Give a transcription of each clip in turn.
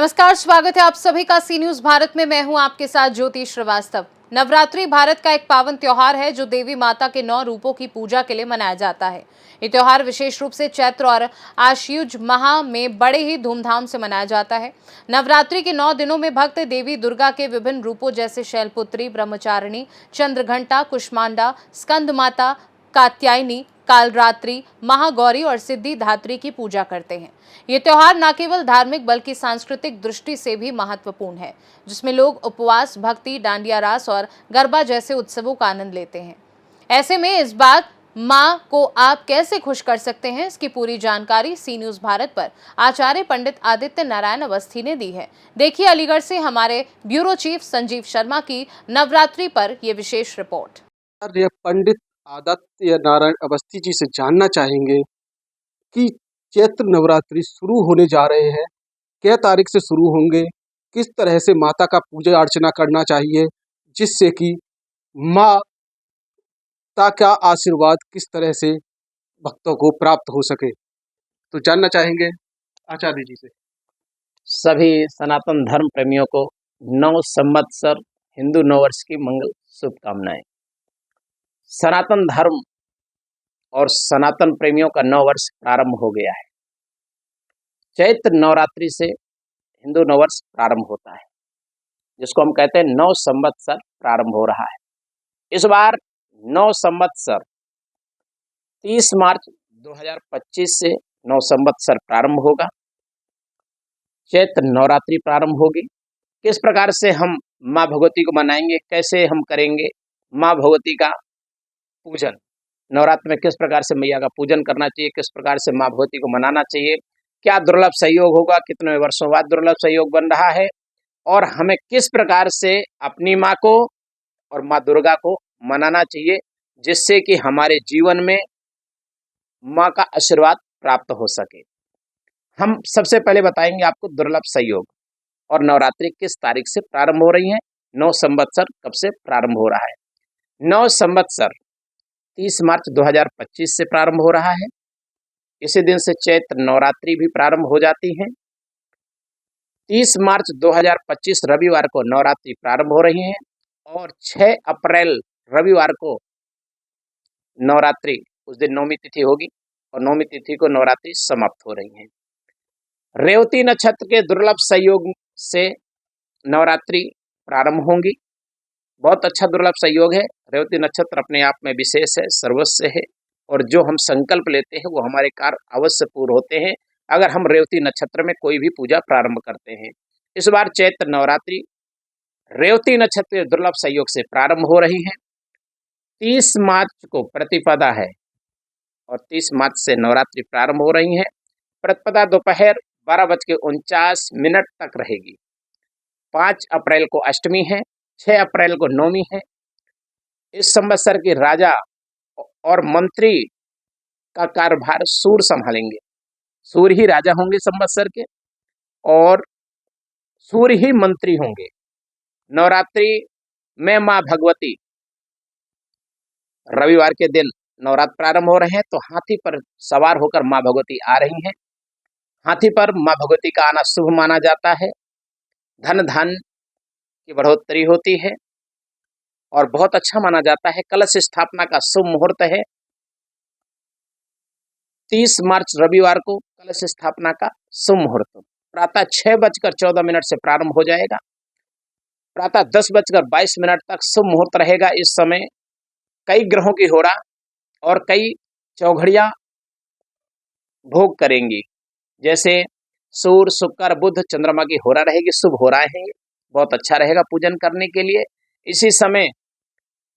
नमस्कार, स्वागत है आप सभी का सी न्यूज भारत में। मैं हूं आपके साथ ज्योति श्रीवास्तव। नवरात्रि भारत का एक पावन त्योहार है जो देवी माता के 9 रूपों की पूजा के लिए मनाया जाता है। ये त्योहार विशेष रूप से चैत्र और आश्वयुज माह में बड़े ही धूमधाम से मनाया जाता है। नवरात्रि के 9 दिनों में भक्त देवी दुर्गा के विभिन्न रूपों जैसे शैलपुत्री, ब्रह्मचारिणी, चंद्रघंटा, कुष्मांडा, स्कंद माता, कात्यायनी, कालरात्रि, महागौरी और सिद्धिदात्री की पूजा करते हैं। ये त्योहार न केवल धार्मिक बल्कि सांस्कृतिक दृष्टि से भी महत्वपूर्ण है, जिसमें लोग उपवास, भक्ति, डांडिया रास और गरबा जैसे उत्सवों का आनंद लेते हैं। ऐसे में इस बार मां को आप कैसे खुश कर सकते हैं, इसकी पूरी जानकारी सी न्यूज भारत पर आचार्य पंडित आदित्य नारायण अवस्थी ने दी है। देखिए अलीगढ़ से हमारे ब्यूरो चीफ संजीव शर्मा की नवरात्रि पर यह विशेष रिपोर्ट। पंडित आदित्य नारायण अवस्थी जी से जानना चाहेंगे कि चैत्र नवरात्रि शुरू होने जा रहे हैं, क्या तारीख से शुरू होंगे, किस तरह से माता का पूजा अर्चना करना चाहिए जिससे कि माता का आशीर्वाद किस तरह से भक्तों को प्राप्त हो सके, तो जानना चाहेंगे आचार्य जी से। सभी सनातन धर्म प्रेमियों को नव संवत्सर हिंदू नववर्ष की मंगल शुभकामनाएं। सनातन धर्म और सनातन प्रेमियों का नव वर्ष प्रारंभ हो गया है। चैत्र नवरात्रि से हिंदू नववर्ष प्रारंभ होता है, जिसको हम कहते हैं नव संवत्सर प्रारंभ हो रहा है। इस बार नव संवत्सर 30 मार्च 2025 से नव संवत्सर प्रारंभ होगा। चैत्र नवरात्रि प्रारंभ होगी। किस प्रकार से हम माँ भगवती को मनाएंगे, कैसे हम करेंगे माँ भगवती का पूजन, नवरात्र में किस प्रकार से मैया का पूजन करना चाहिए, किस प्रकार से माँ भगवती को मनाना चाहिए, क्या दुर्लभ सहयोग होगा, कितने वर्षों बाद दुर्लभ सहयोग बन रहा है, और हमें किस प्रकार से अपनी माँ को और माँ दुर्गा को मनाना चाहिए जिससे कि हमारे जीवन में माँ का आशीर्वाद प्राप्त हो सके। हम सबसे पहले बताएंगे आपको दुर्लभ सहयोग और नवरात्रि किस तारीख से प्रारंभ हो रही है, नव संवत्सर कब से प्रारंभ हो रहा है। नव संवत्सर 30 मार्च 2025 से प्रारंभ हो रहा है। इसी दिन से चैत्र नवरात्रि भी प्रारंभ हो जाती है। 30 मार्च 2025 रविवार को नवरात्रि प्रारंभ हो रही है और 6 अप्रैल रविवार को नवरात्रि, उस दिन नौमी तिथि होगी और नौमी तिथि को नवरात्रि समाप्त हो रही है। रेवती नक्षत्र के दुर्लभ सहयोग से नवरात्रि प्रारंभ होंगी। बहुत अच्छा दुर्लभ सहयोग है। रेवती नक्षत्र अपने आप में विशेष है, सर्वस्व है, और जो हम संकल्प लेते हैं वो हमारे कार्य अवश्य पूर्ण होते हैं अगर हम रेवती नक्षत्र में कोई भी पूजा प्रारंभ करते हैं। इस बार चैत्र नवरात्रि रेवती नक्षत्र के दुर्लभ सहयोग से प्रारंभ हो रही है। 30 मार्च को प्रतिपदा है और 30 मार्च से नवरात्रि प्रारंभ हो रही है। प्रतिपदा दोपहर 12:49 तक रहेगी। 5 अप्रैल को अष्टमी है, 6 अप्रैल को नौमी है। इस संवत्सर के राजा और मंत्री का कार्यभार सूर्य संभालेंगे। सूर्य ही राजा होंगे संवत्सर के और सूर्य ही मंत्री होंगे। नवरात्रि में माँ भगवती रविवार के दिन नवरात्र प्रारंभ हो रहे हैं, तो हाथी पर सवार होकर माँ भगवती आ रही हैं। हाथी पर माँ भगवती का आना शुभ माना जाता है। धन धान्य की बढ़ोतरी होती है और बहुत अच्छा माना जाता है। कलश स्थापना का शुभ मुहूर्त है। 30 मार्च रविवार को कलश स्थापना का शुभ मुहूर्त प्रातः 6:14 से प्रारंभ हो जाएगा। प्रातः 10:22 तक शुभ मुहूर्त रहेगा। इस समय कई ग्रहों की होरा और कई चौघड़ियां भोग करेंगी, जैसे सूर्य, शुक्र, बुध, चंद्रमा की होरा रहेगी। शुभ हो रहा है, बहुत अच्छा रहेगा पूजन करने के लिए। इसी समय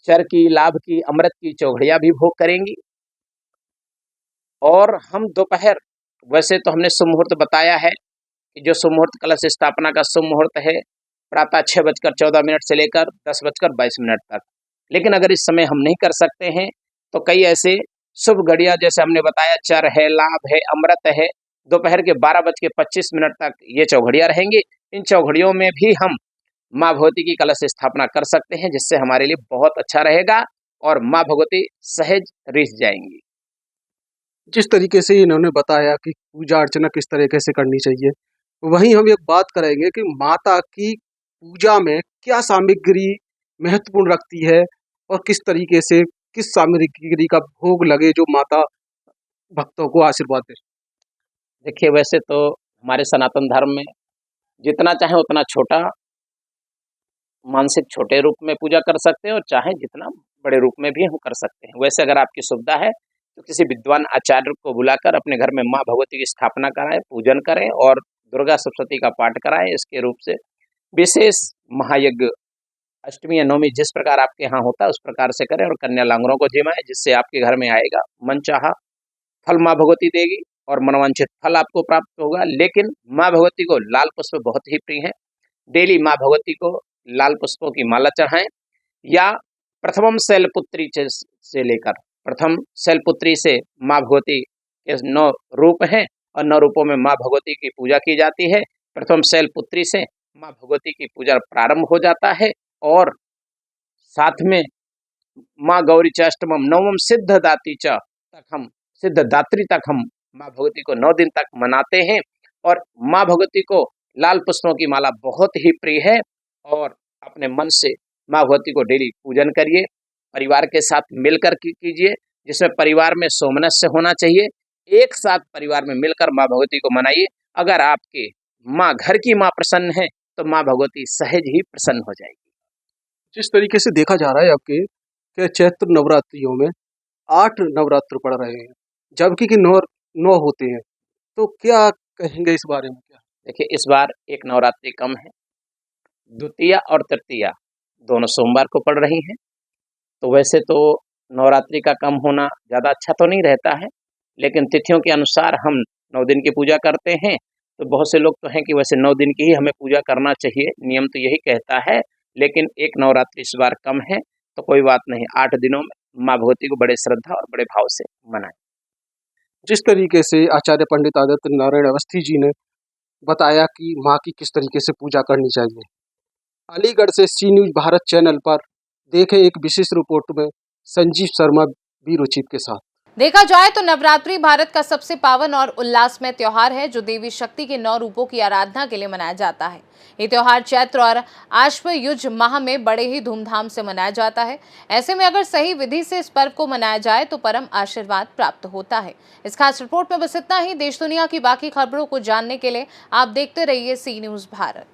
चर की, लाभ की, अमृत की चौघड़ियां भी भोग करेंगी। और हम दोपहर, वैसे तो हमने शुभ मुहूर्त बताया है कि जो शुभ मुहूर्त कलश स्थापना का शुभ मुहूर्त है प्रातः 6:14 से लेकर 10:22 तक, लेकिन अगर इस समय हम नहीं कर सकते हैं तो कई ऐसे शुभ घड़ियां, जैसे हमने बताया चर है, लाभ है, अमृत है, दोपहर के 12:25 तक ये चौघड़ियां रहेंगी। इन चौघड़ियों में भी हम माँ भगवती की कलश स्थापना कर सकते हैं, जिससे हमारे लिए बहुत अच्छा रहेगा और माँ भगवती सहज रिझ जाएंगी। जिस तरीके से इन्होंने बताया कि पूजा अर्चना किस तरीके से करनी चाहिए, वहीं हम एक बात करेंगे कि माता की पूजा में क्या सामग्री महत्वपूर्ण रखती है और किस तरीके से किस सामग्री का भोग लगे जो माता भक्तों को आशीर्वाद दे। देखिए, वैसे तो हमारे सनातन धर्म में जितना चाहे उतना छोटा मानसिक छोटे रूप में पूजा कर सकते हैं और चाहे जितना बड़े रूप में भी हम कर सकते हैं। वैसे अगर आपकी सुविधा है तो किसी विद्वान आचार्य को बुलाकर अपने घर में माँ भगवती की स्थापना कराएं, पूजन करें और दुर्गा सप्तशती का पाठ कराएं। इसके रूप से विशेष महायज्ञ अष्टमी या नवमी जिस प्रकार आपके यहाँ होता है उस प्रकार से करें और कन्या लांगरों को जिमाएं, जिससे आपके घर में आएगा मनचाहा फल माँ भगवती देगी और मनवांछित फल आपको प्राप्त होगा। लेकिन माँ भगवती को लाल पुष्प बहुत ही प्रिय है। डेली माँ भगवती को लाल पुष्पों की माला चढ़ाएं या प्रथमम शैलपुत्री से लेकर प्रथम शैलपुत्री से माँ भगवती के 9 रूप हैं और 9 रूपों में माँ भगवती की पूजा की जाती है। प्रथम शैलपुत्री से माँ भगवती की पूजा प्रारंभ हो जाता है और साथ में माँ गौरी च अष्टमम नवम सिद्धदात्री च तक हम सिद्धदात्री तक हम माँ भगवती को 9 दिन तक मनाते हैं। और माँ भगवती को लाल पुष्पों की माला बहुत ही प्रिय है और अपने मन से माँ भगवती को डेली पूजन करिए, परिवार के साथ मिलकर कीजिए, जिसमें परिवार में सोमनस्य होना चाहिए। एक साथ परिवार में मिलकर माँ भगवती को मनाइए। अगर आपके माँ घर की माँ प्रसन्न है तो माँ भगवती सहज ही प्रसन्न हो जाएगी। जिस तरीके से देखा जा रहा है आपके कि चैत्र नवरात्रियों में 8 नवरात्र पड़ रहे हैं जबकि कि 9 होते हैं, तो क्या कहेंगे इस बारे में? क्या देखिए, इस बार एक नवरात्रि कम है, द्वितीया और तृतीया दोनों सोमवार को पड़ रही हैं। तो वैसे तो नवरात्रि का कम होना ज़्यादा अच्छा तो नहीं रहता है, लेकिन तिथियों के अनुसार हम 9 दिन की पूजा करते हैं। तो बहुत से लोग तो हैं कि वैसे 9 दिन की ही हमें पूजा करना चाहिए, नियम तो यही कहता है। लेकिन एक नवरात्रि इस बार कम है तो कोई बात नहीं, 8 दिनों में माँ भगवती को बड़े श्रद्धा और बड़े भाव से मनाएं। जिस तरीके से आचार्य पंडित आदित्य नारायण अवस्थी जी ने बताया कि माँ की किस तरीके से पूजा करनी चाहिए, अलीगढ़ से सी न्यूज़ भारत चैनल पर देखें एक विशेष रिपोर्ट में संजीव शर्मा ब्यूरो चीफ के साथ। देखा जाए तो नवरात्रि भारत का सबसे पावन और उल्लासमय त्योहार है जो देवी शक्ति के 9 रूपों की आराधना के लिए मनाया जाता है। ये त्योहार चैत्र और आश्वयुज माह में बड़े ही धूमधाम से मनाया जाता है। ऐसे में अगर सही विधि से इस पर्व को मनाया जाए तो परम आशीर्वाद प्राप्त होता है। इस खास रिपोर्ट में बस इतना ही। देश दुनिया की बाकी खबरों को जानने के लिए आप देखते रहिए सी न्यूज़ भारत।